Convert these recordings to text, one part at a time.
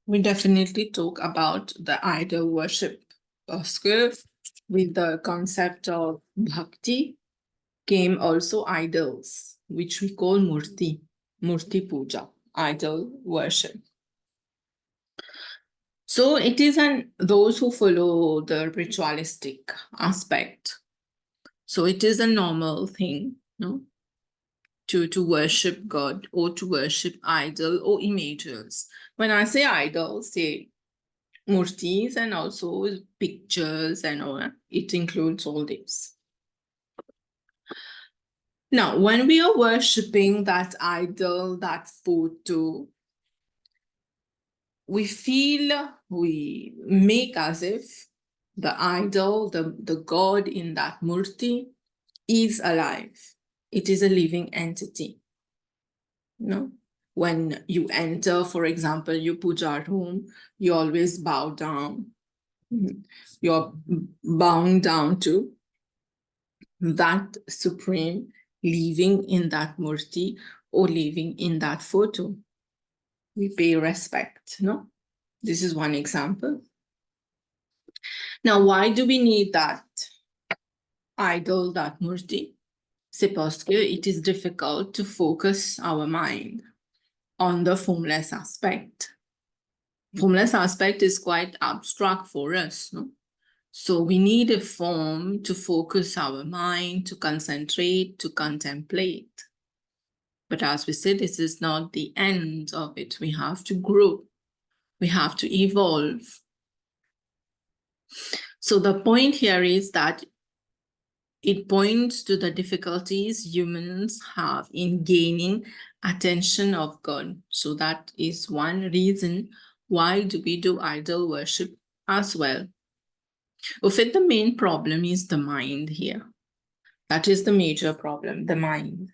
We definitely talk about the idol worship. Because with the concept of bhakti came also idols, which we call murti puja, idol worship. So it is those who follow the ritualistic aspect. So it is a normal thing, no? To worship God or to worship idol or images. When I say idols, say murtis and also pictures and all. It includes all this. Now, when we are worshipping that idol, that photo, we make as if the idol, the God in that murti is alive. It is a living entity. No? When you enter, for example, your puja room, you always bow down. You're bowing down to that supreme living in that murti or living in that photo. We pay respect, no? This is one example. Now, why do we need that idol, that murti? C'est parce que it is difficult to focus our mind on the formless aspect. Formless aspect is quite abstract for us, no? So we need a form to focus our mind, to concentrate, to contemplate. But as we said, this is not the end of it. We have to grow. We have to evolve. So the point here is that it points to the difficulties humans have in gaining attention of God. So that is one reason why do we do idol worship as well. In fact, the main problem is the mind here. That is the major problem, the mind.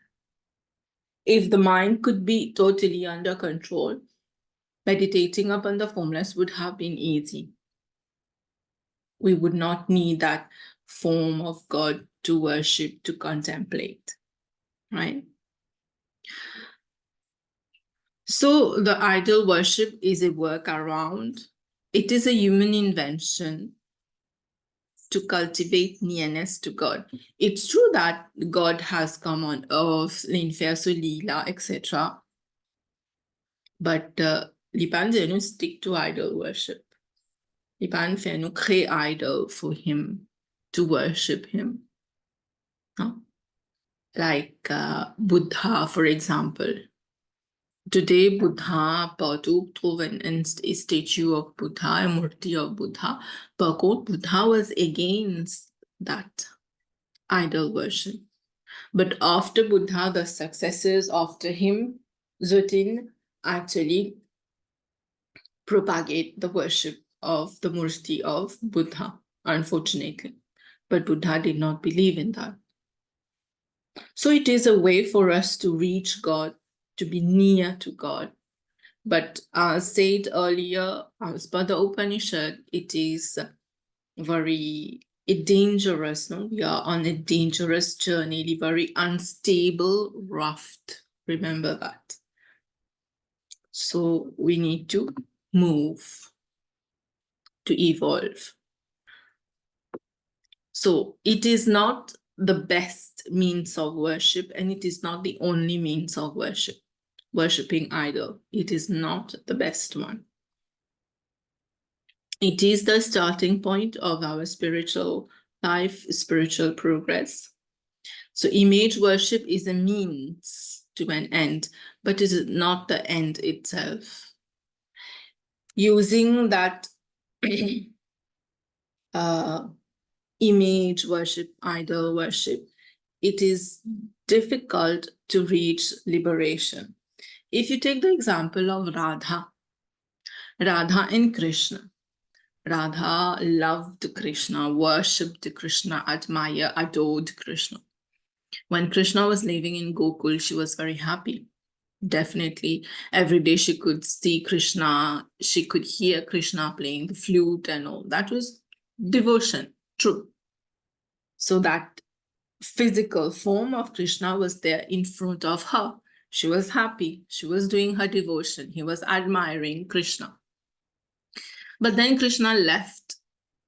If the mind could be totally under control, meditating upon the formless would have been easy. We would not need that form of God to worship, to contemplate, right? So the idol worship is a workaround. It is a human invention to cultivate nearness to God. It's true that God has come on earth, l'enfer sur lila, etc. But Lipan didn't stick to idol worship. Lipan fait create idol for him, to worship him. No? Like Buddha, for example. Today, Buddha, partout trouve a statue of Buddha, a murti of Buddha. Par contre, Buddha was against that idol worship. But after Buddha, the successors after him, Zotin, actually propagate the worship of the murti of Buddha, unfortunately. But Buddha did not believe in that. So it is a way for us to reach God, to be near to God. But as said earlier, as per the Upanishad, it is very dangerous. No? We are on a dangerous journey, very unstable raft. Remember that. So we need to move, to evolve. So it is not the best means of worship, and it is not the only means of worship. Worshipping idol, it is not the best one. It is the starting point of our spiritual life, spiritual progress. So image worship is a means to an end, but it is not the end itself. Using that image worship, idol worship, it is difficult to reach liberation. If you take the example of Radha and Krishna, Radha loved Krishna, worshipped Krishna, admired, adored Krishna. When Krishna was living in Gokul, she was very happy. Definitely, every day she could see Krishna, she could hear Krishna playing the flute and all. That was devotion, true. So that physical form of Krishna was there in front of her. She was happy. She was doing her devotion. He was admiring Krishna. But then Krishna left.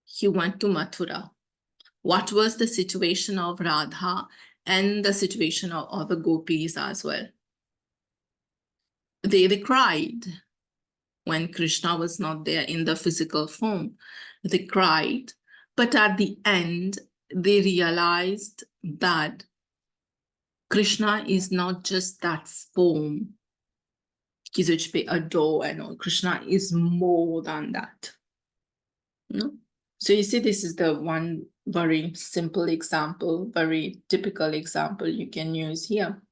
He went to Mathura. What was the situation of Radha and the situation of other gopis as well? They cried when Krishna was not there in the physical form. They cried, but at the end, they realized that Krishna is not just that form which they adore and all. Krishna is more than that. No? So you see, this is the one very simple example, very typical example you can use here.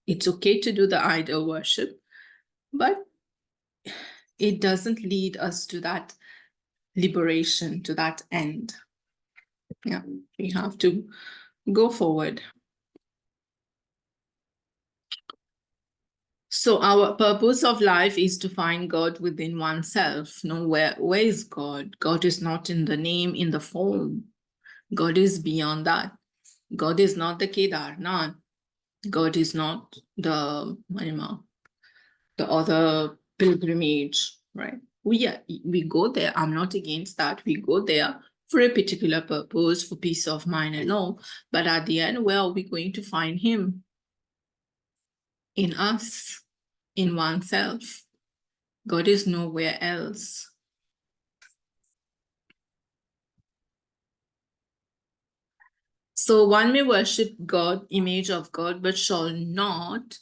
It's okay to do the idol worship, but it doesn't lead us to that liberation, to that end. Yeah, we have to go forward. So our purpose of life is to find God within oneself. No, where is God? God is not in the name, in the form. God is beyond that. God is not the Kedarnath. God is not the other pilgrimage, right? We go there. I'm not against that. We go there for a particular purpose, for peace of mind and all. But at the end, where are we going to find him? In us, in oneself. God is nowhere else. So one may worship God, image of God, but shall not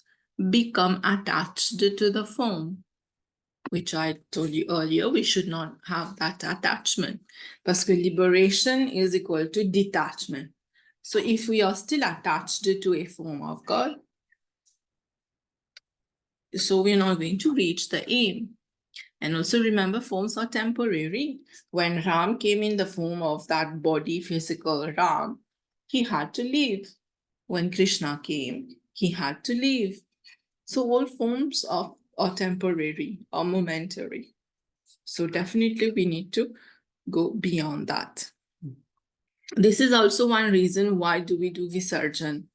become attached to the form, which I told you earlier, we should not have that attachment. Because liberation is equal to detachment. So if we are still attached to a form of God, so we're not going to reach the aim. And also remember, forms are temporary. When Ram came in the form of that body, physical Ram, he had to leave. When Krishna came, he had to leave. So all forms are temporary or momentary. So definitely we need to go beyond that. This is also one reason why do we do Visarjan?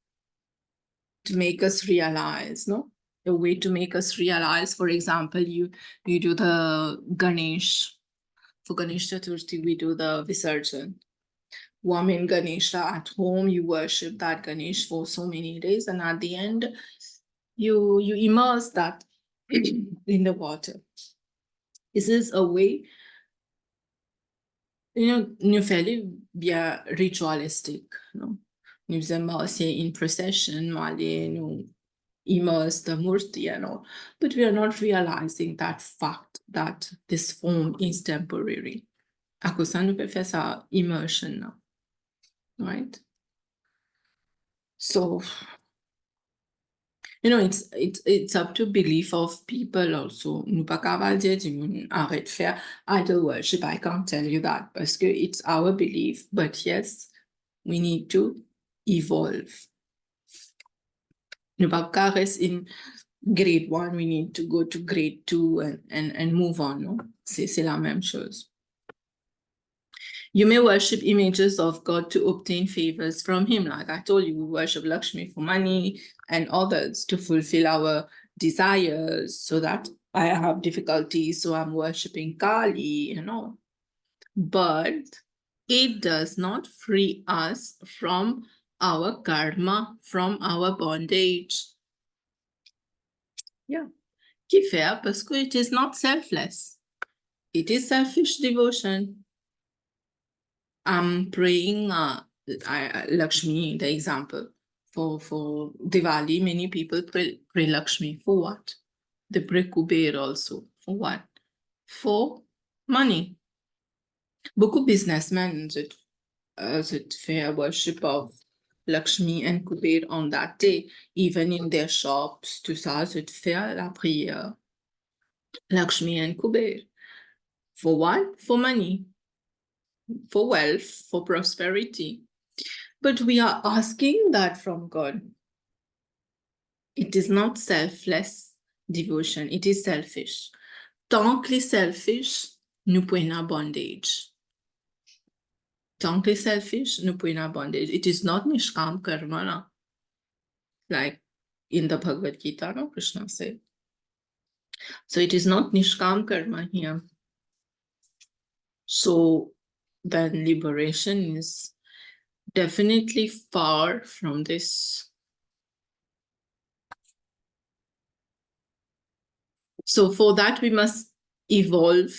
To make us realize, no? A way to make us realize, for example, you do the Ganesh. For Ganesh Chaturthi, we do the Visarjan. Warming Ganesha at home, you worship that Ganesh for so many days, and at the end, you immerse that in the water. This is a way, nous faisons bien ritualistic, no? Nous immerse in procession, nous immerse the murti and all, but we are not realizing that fact that this form is temporary. À cause ça, nous peut faire ça immersion now, right? So, it's up to belief of people also. Nous pas capable de dire arrête faire idol worship. I can't tell you that parce que it's our belief. But yes, we need to evolve. Nous pas rester in grade 1. We need to go to grade 2 and move on. No? C'est la même chose. You may worship images of God to obtain favors from him. Like I told you, we worship Lakshmi for money and others to fulfill our desires so that I have difficulties, so I'm worshiping Kali, But it does not free us from our karma, from our bondage. Yeah. Qui fait parce que it is not selfless. It is selfish devotion. I'm praying Lakshmi, the example. For Diwali, many people pray Lakshmi. For what? They pray Kuber also. For what? For money. Beaucoup businessmen fait worship of Lakshmi and Kuber on that day. Even in their shops, tout ça, fait la prière. Lakshmi and Kuber. For what? For money. For wealth, for prosperity. But we are asking that from God. It is not selfless devotion, it is selfish. Tant que les selfish, nous pouvons bondage. Tant que les selfish, nous pouvons bondage. It is not nishkam karma, no? Like in the Bhagavad Gita, no? Krishna said. So it is not nishkam karma here. So then liberation is definitely far from this. So for that, we must evolve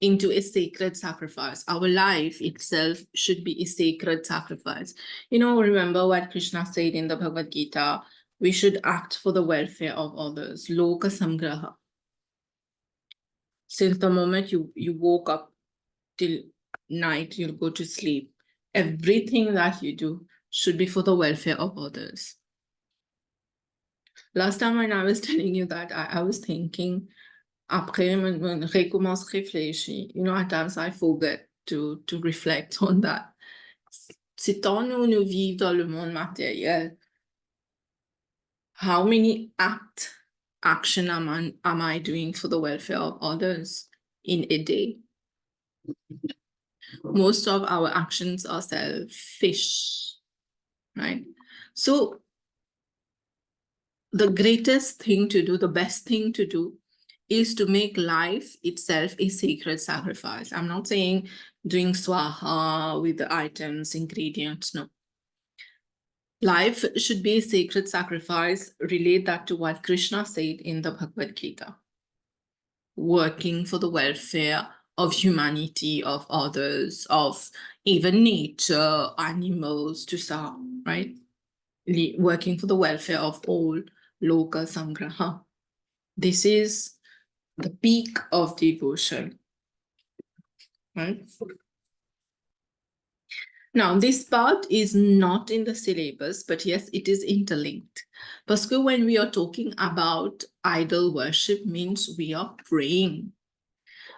into a sacred sacrifice. Our life itself should be a sacred sacrifice. Remember what Krishna said in the Bhagavad Gita, we should act for the welfare of others. Loka samgraha. Since the moment you woke up till night, you'll go to sleep. Everything that you do should be for the welfare of others. Last time when I was telling you that, I was thinking, après, je recommence réfléchir. At times I forget to reflect on that. C'est tant nous vivons dans le monde matériel. How many action am I doing for the welfare of others in a day? Most of our actions are selfish, right? So the greatest thing to do, the best thing to do, is to make life itself a sacred sacrifice. I'm not saying doing swaha with the items, ingredients, no. Life should be a sacred sacrifice. Relate that to what Krishna said in the Bhagavad Gita. Working for the welfare of humanity, of others, of even nature, animals, to some, right? Working for the welfare of all, loka samgraha. This is the peak of devotion, right? Now, this part is not in the syllabus, but yes, it is interlinked. Because when we are talking about idol worship, means we are praying.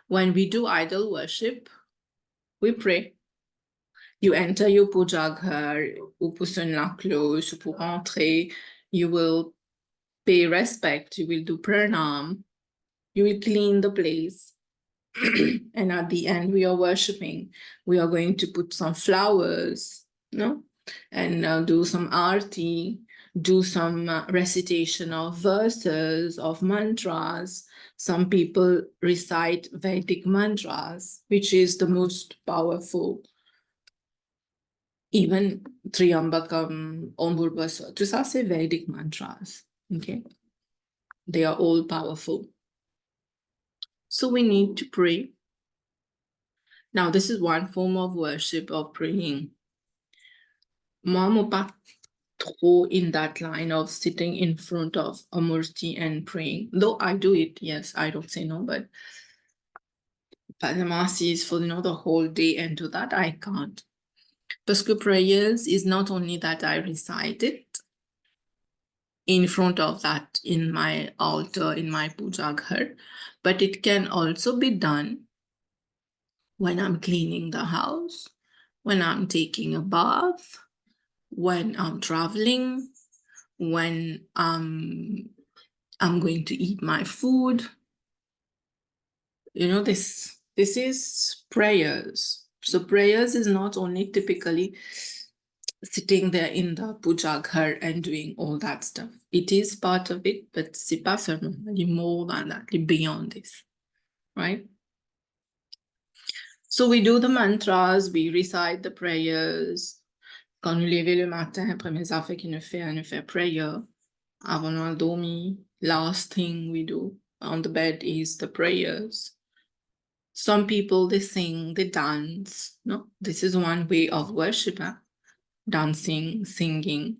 When we do idol worship, we pray. You enter your puja ghar, ou pour sonner la cloche, ou pour entrer, you will pay respect, you will do pranam, you will clean the place. And at the end, we are worshipping. We are going to put some flowers, no? And do some arti, do some recitation of verses, of mantras. Some people recite Vedic mantras, which is the most powerful. Even Triambakam, Om Bhurbhasva, tout ça, c'est Vedic mantras, okay? They are all powerful. So we need to pray. Now, this is one form of worship, of praying. Moi, mon pas trop in that line of sitting in front of a murti and praying. Though I do it, yes, I don't say no, but Padamasis for the whole day and do that, I can't. Parce que prayers is not only that I recite it in front of that, in my altar, in my puja ghar, but it can also be done when I'm cleaning the house, when I'm taking a bath, when I'm traveling, when I'm going to eat my food. This is prayers. So prayers is not only typically sitting there in the puja ghar and doing all that stuff. It is part of it, but c'est pas seulement, more than that, beyond this, right? So we do the mantras, we recite the prayers. Quand nous lever le matin, première affaire qu'il nous fait prayer. Avant de dormir, last thing we do on the bed is the prayers. Some people, they sing, they dance. No, this is one way of worship. Dancing, singing.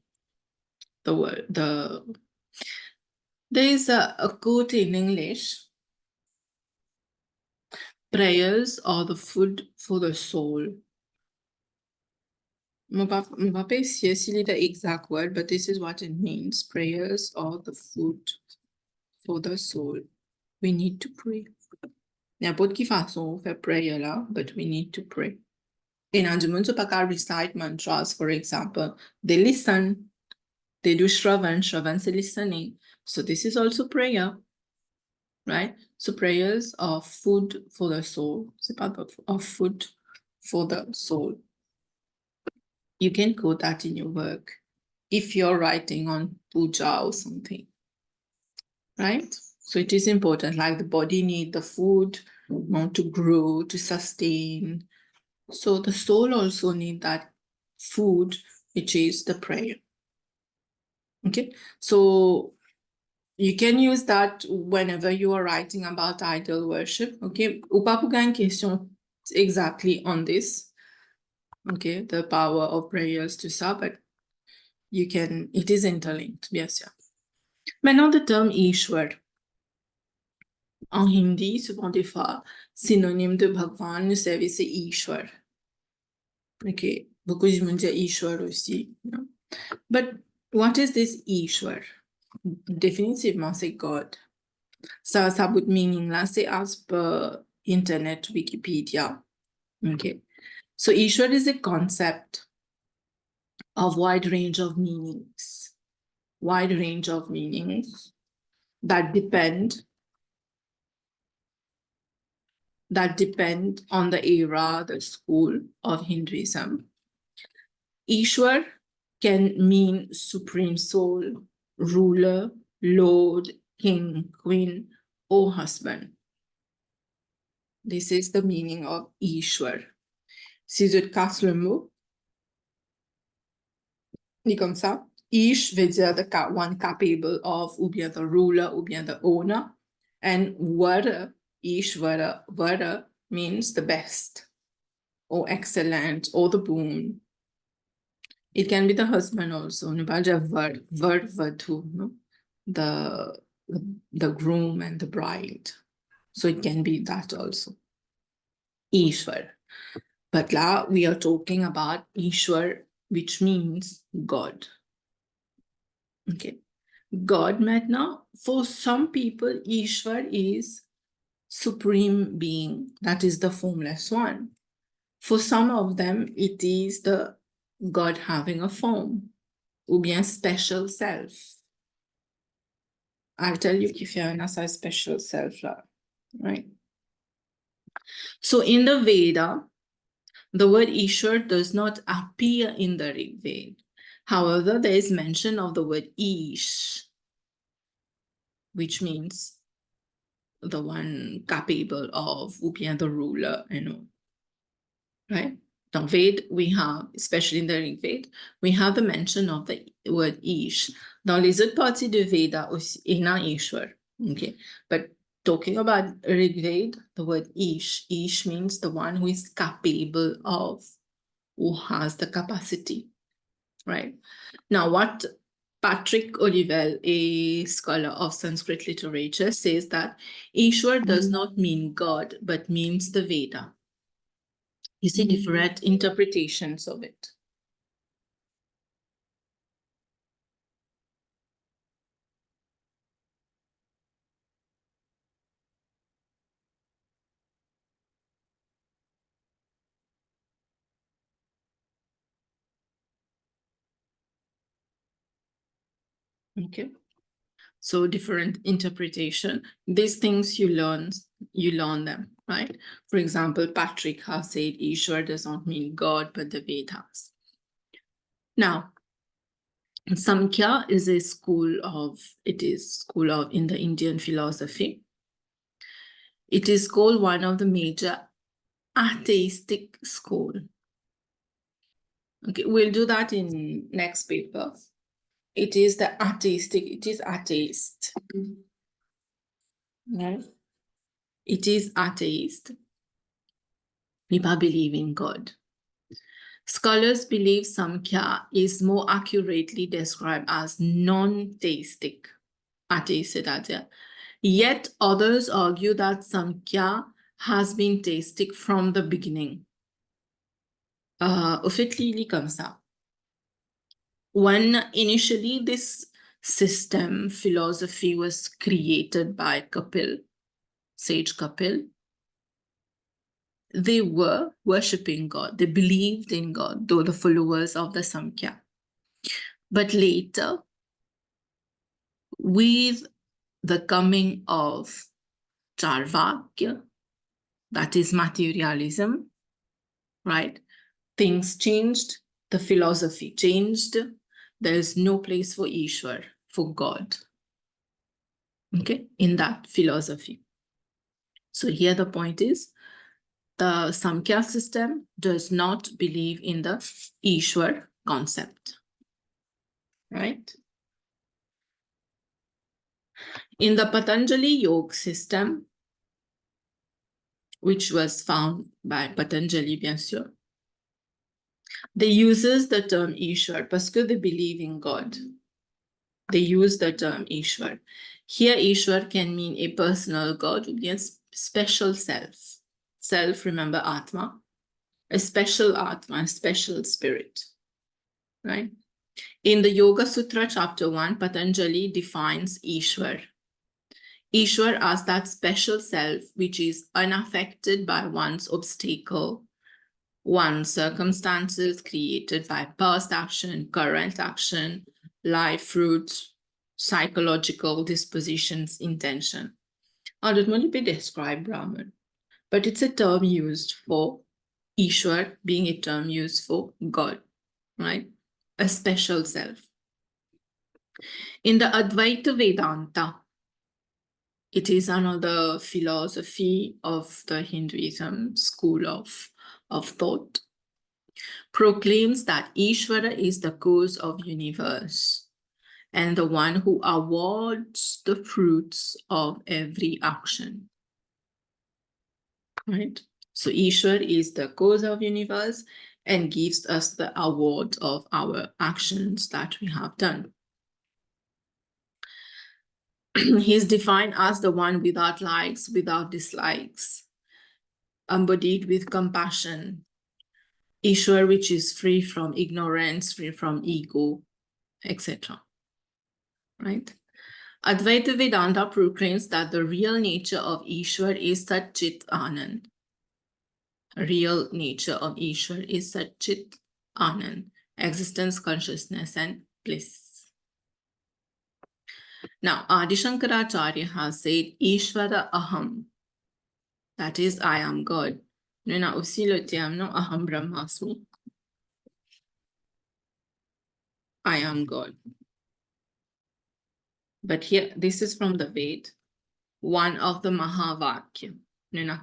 There is a quote in English. Prayers are the food for the soul. Je ne sais pas si c'est the exact word, but this is what it means. Prayers are the food for the soul. We need to pray. Il n'y a pas de façon de faire prayer là, but we need to pray. In Anjuman Supaka recite mantras, for example, they listen. They do shravan. Shravan is listening. So this is also prayer, right? So prayers are food for the soul. C'est pas of food for the soul. You can quote that in your work if you're writing on puja or something, right? So it is important, like the body needs the food, want to grow, to sustain. So the soul also need that food, which is the prayer. Okay, so you can use that whenever you are writing about idol worship. Okay, Upapugan question exactly on this. Okay, the power of prayers to ça, but you can, it is interlinked, bien sûr. Maintenant, le terme ishwar. En hindi, souvent des fois, synonyme de Bhagwan, nous savez, c'est ishwar. Okay, beaucoup de gens disent ishwar aussi. No? But what is this ishwar? Définitivement, c'est God. Ça bout meaning là, c'est as per Internet Wikipedia. Okay, so ishwar is a concept of wide range of meanings. Wide range of meanings that depend on the era, the school of Hinduism. Ishwar can mean supreme soul, ruler, lord, king, queen, or husband. This is the meaning of Ishwar. Si je casse le mot, dit comme ça. Ish veut dire the one capable of, ou bien the ruler, ou bien the owner. And Vara, Ishvara, Vara means the best, or excellent, or the boon. It can be the husband also. Vadhu, no? The groom and the bride. So it can be that also. Ishwar. But now we are talking about Ishwar, which means God. Okay. God maintenant, for some people, Ishwar is supreme being. That is the formless one. For some of them, it is the God having a form, ou bien special self. I'll tell you if you're in a special self, right? So in the Veda, the word Ishwar does not appear in the Rig Veda. However, there is mention of the word Ish, which means the one capable of, ou bien the ruler, right? Dans Ved, we have, especially in the Rig Veda, we have the mention of the word Ish. Dans les autres parties de Veda aussi, il y a Ishwar, okay? But talking about Rig Veda, the word Ish means the one who is capable of, who has the capacity, right? Now, what Patrick Olivelle, a scholar of Sanskrit literature, says that Ishwar does not mean God, but means the Veda. You see different interpretations of it. Okay. So different interpretation. These things you learn them, right? For example, Patrick has said Ishwar does not mean God, but the Vedas. Now, Samkhya is a school of in the Indian philosophy. It is called one of the major atheistic school. Okay, we'll do that in next paper. It is atheist. Right? It is atheist. People believe in God. Scholars believe Samkhya is more accurately described as non-theistic. Atheistic. Yet others argue that Samkhya has been theistic from the beginning. Au fait, il est comme ça. When initially this philosophy was created by Kapil, sage Kapil, they were worshipping God. They believed in God, though the followers of the Samkhya. But later, with the coming of Charvakya, that is materialism, right? Things changed, the philosophy changed. There is no place for Ishwar, for God, okay, in that philosophy. So here the point is, the Samkhya system does not believe in the Ishwar concept, right? In the Patanjali Yoga system, which was found by Patanjali, bien sûr, they uses the term Ishwar parce que they believe in God. They use the term Ishwar. Here, Ishwar can mean a personal God or a special self. Self, remember Atma, a special Atma, a special spirit, right? In the Yoga Sutra, chapter 1, Patanjali defines Ishwar. Ishwar as that special self which is unaffected by one's obstacle, one's circumstances created by past action, current action, life fruits, psychological dispositions, intention. Now, that won't be described Brahman, but it's a term used for Ishwar being a term used for God, right? A special self. In the Advaita Vedanta, it is another philosophy of the Hinduism school of thought, proclaims that Ishvara is the cause of universe and the one who awards the fruits of every action. Right? So Ishwar is the cause of universe and gives us the award of our actions that we have done. He's defined as the one without likes, without dislikes, embodied with compassion. Ishwar, which is free from ignorance, free from ego, etc. Right? Advaita Vedanta proclaims that the real nature of Ishwar is Sat Chit Anand. Real nature of Ishwar is Sat Chit Anand, existence, consciousness, and bliss. Now, Adi Shankaracharya has said, Ishvara Aham, that is, I am God. Nous avons aussi le terme, non, Aham Brahmasmi. I am God. But here, this is from the Ved, one of the Mahavakya.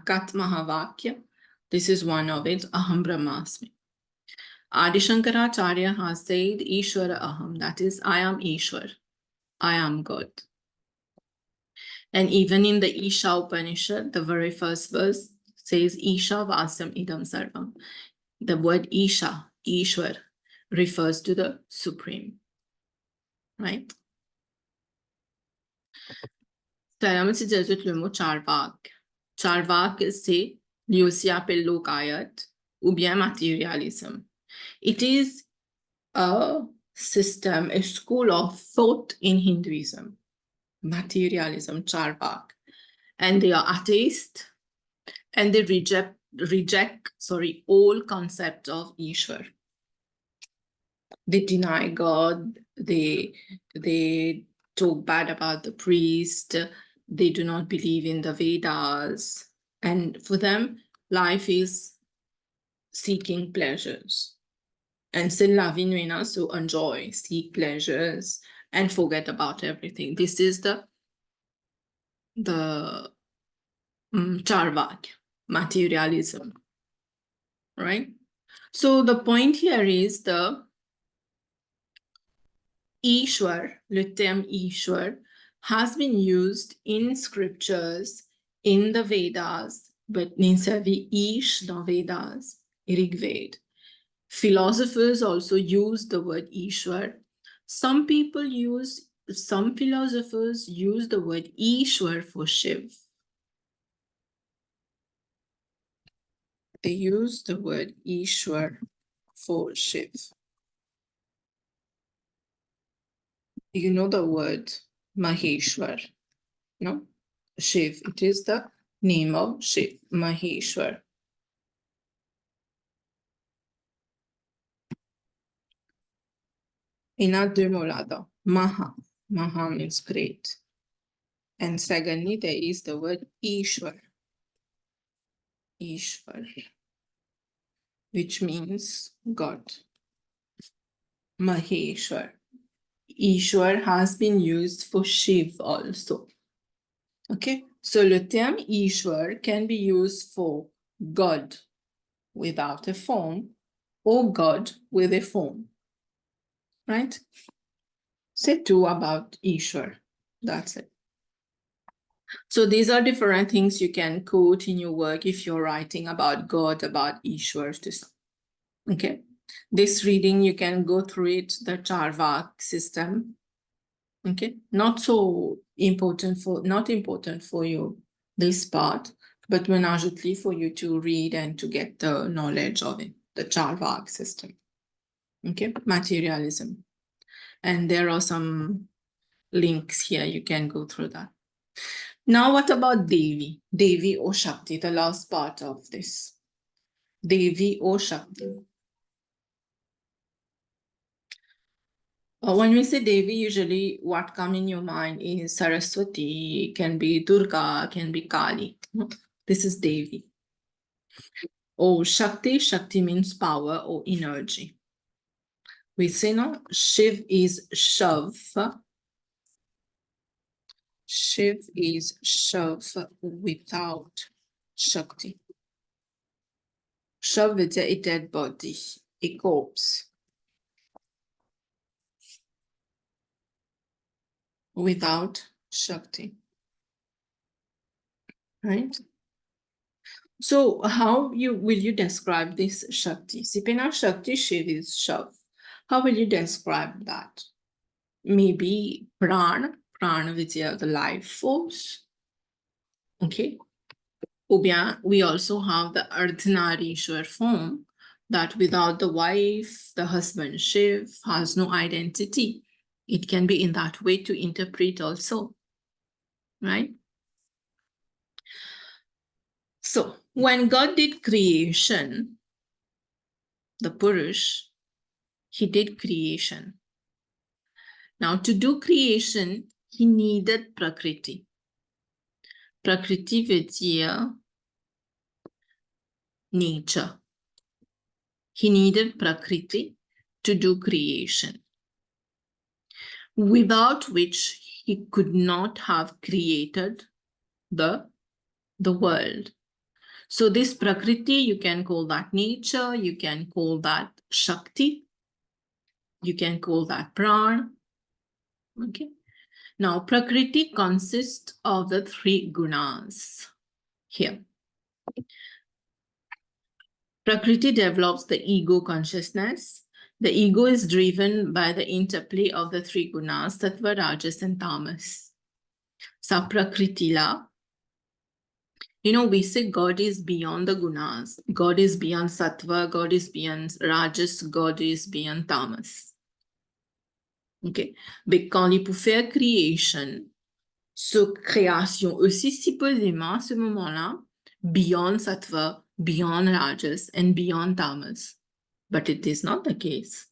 Kat Mahavakya, this is one of it, Aham Brahmasmi. Adi Shankaracharya has said, Ishwara Aham, that is, I am Ishwar, I am God. And even in the Isha Upanishad, the very first verse says, Isha Vasam Idam Sarvam. The word Isha, Ishwar, refers to the Supreme, right? Tayamat se jazzut le mot charvak. Charvak, c'est lui aussi appelle lokayat ou bien materialism. It is a system, a school of thought in Hinduism, materialism, charvak, and they are atheist, and they reject all concept of Ishwar. They deny God. They talk bad about the priest. They do not believe in the Vedas, and for them, life is seeking pleasures. And still loving Vina, so enjoy, seek pleasures, and forget about everything. This is the Charvak, materialism, right? So the point here is the Ishwar, le terme Ishwar, has been used in scriptures, in the Vedas, but ninsavi Ish dans Vedas, Rig Ved. Philosophers also use the word Ishwar. Some philosophers use the word Ishwar for Shiv. They use the word Ishwar for Shiv. You know the word Maheshwar, no? Shiv, it is the name of Shiv, Maheshwar. In a deux mots Maha. Maha means great. And secondly, there is the word Ishwar. Ishwar, which means God. Maheshwar. Ishwar has been used for Shiv also. Okay, so le terme ishwar can be used for God without a form or God with a form, right? C'est tout about ishwar. That's it. So these are different things you can quote in your work if you're writing about God, about ishwar. Okay, this reading you can go through it, the Charvak system. Okay, not important for you this part, but menajutli for you to read and to get the knowledge of it, the Charvak system. Okay, materialism, and there are some links here, you can go through that. Now what about Devi? Devi or Shakti, the last part of this. Devi or Shakti. When we say Devi, usually what comes in your mind is Saraswati, can be Durga, can be Kali. This is Devi. Or Shakti, Shakti means power or energy. We say no, Shiv is Shav. Shiv is Shav without Shakti. Shav is a dead body, a corpse. Without Shakti. Right? So how will you describe this Shakti? Sipena Shakti, Shiv is Shav. How will you describe that? Maybe Prana, which is the life force. Okay. Ou bien, we also have the Ardhanarishwar form that without the wife, the husband Shiv has no identity. It can be in that way to interpret also. Right? So when God did creation, the Purush, he did creation. Now to do creation, he needed Prakriti. Prakriti veut dire nature. He needed Prakriti to do creation, without which he could not have created the world. So this Prakriti, you can call that nature, you can call that Shakti, you can call that Prana. Okay. Now, Prakriti consists of the 3 gunas here. Prakriti develops the ego consciousness. The ego is driven by the interplay of the 3 gunas, Sattva, Rajas, and Tamas. Sa Prakriti la. We say God is beyond the gunas. God is beyond Sattva, God is beyond Rajas, God is beyond Tamas. Okay. Mais quand il pour faire création, création aussi supposément à ce moment-là, beyond Sattva, beyond Rajas, and beyond Tamas. But it is not the case.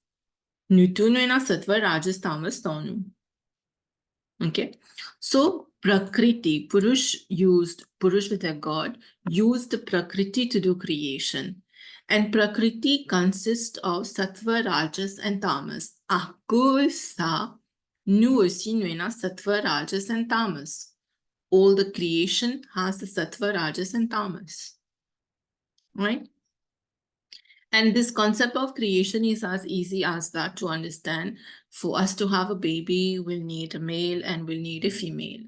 Nous tous, nous avons Sattva, Rajas, Tamas dans nous. Okay. So, Prakriti, Purush with a God, used Prakriti to do creation. And Prakriti consists of Sattva, Rajas, and Tamas. À cause ça, nous aussi, nous avons Sattva, Rajas, and Tamas. All the creation has the Sattva, Rajas, and Tamas. Right? And this concept of creation is as easy as that to understand. For us to have a baby, we'll need a male and we'll need a female.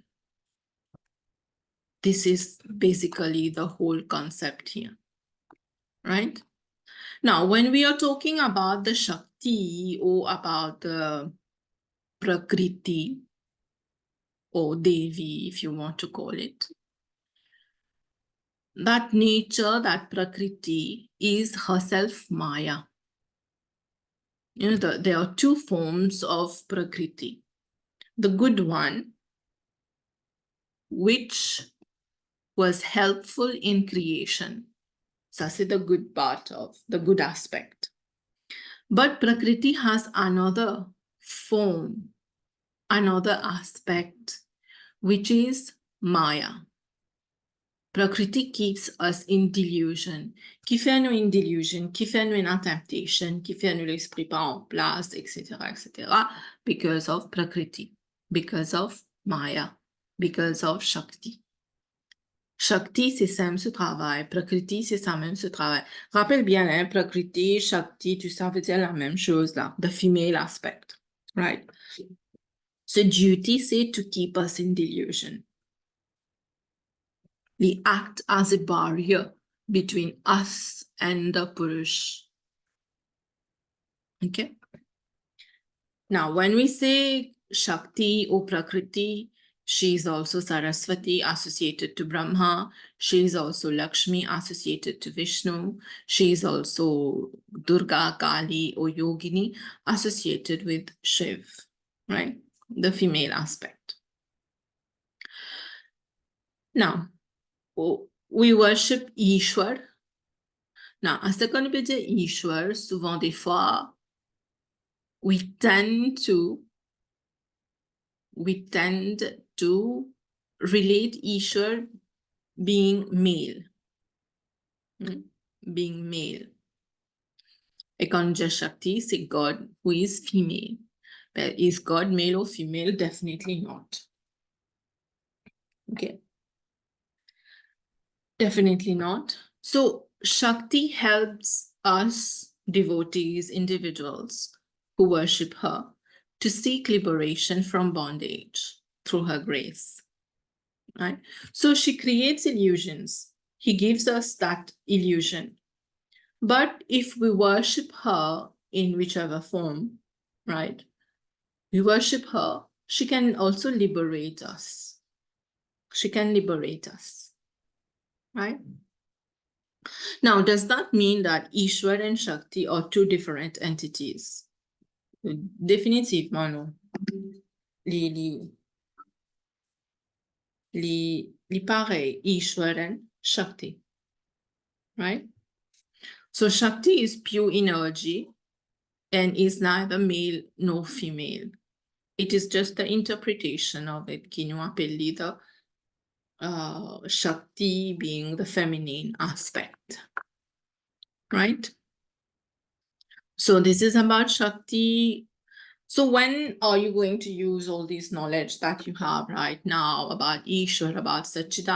This is basically the whole concept here. Right? Now, when we are talking about the Shakti or about the Prakriti or Devi, if you want to call it, that nature, that Prakriti is herself Maya. There are 2 forms of Prakriti. The good one, which was helpful in creation. That's the good part of the good aspect. But Prakriti has another form, another aspect, which is Maya. Prakriti keeps us in delusion. Qui fait nous in delusion, qui fait nous in temptation, qui fait nous l'esprit pas en place, etc., because of Prakriti, because of Maya, because of Shakti. Shakti, c'est ça même ce travail. Prakriti, c'est ça même ce travail. Rappelle bien, hein, Prakriti, Shakti, tout ça veut dire la même chose là, the female aspect, right? So duty, c'est to keep us in delusion. We act as a barrier between us and the Purush. Okay? Now, when we say Shakti or Prakriti, she is also Saraswati associated to Brahma. She is also Lakshmi associated to Vishnu. She is also Durga, Kali, or Yogini associated with Shiv, right? The female aspect. Now, we worship Ishwar. Now, à ce qu'on peut dire Ishwar, souvent des fois, we tend to relate Ishwar being male. Being male. Ekanja Shakti, c'est God who is female. But is God male or female? Definitely not. Okay. Definitely not. So Shakti helps us, devotees, individuals who worship her, to seek liberation from bondage through her grace. Right? So she creates illusions. He gives us that illusion. But if we worship her in whichever form, right? We worship her, she can also liberate us. She can liberate us, right? Now, does that mean that Ishwar and Shakti are two different entities? Définitivement non. Li pareil, Ishwar and Shakti, right? So Shakti is pure energy and is neither male nor female. It is just the interpretation of it, qui nous appelle the Shakti being the feminine aspect, right? So this is about Shakti. So when are you going to use all this knowledge that you have right now about Ishwar, about Satchidananda?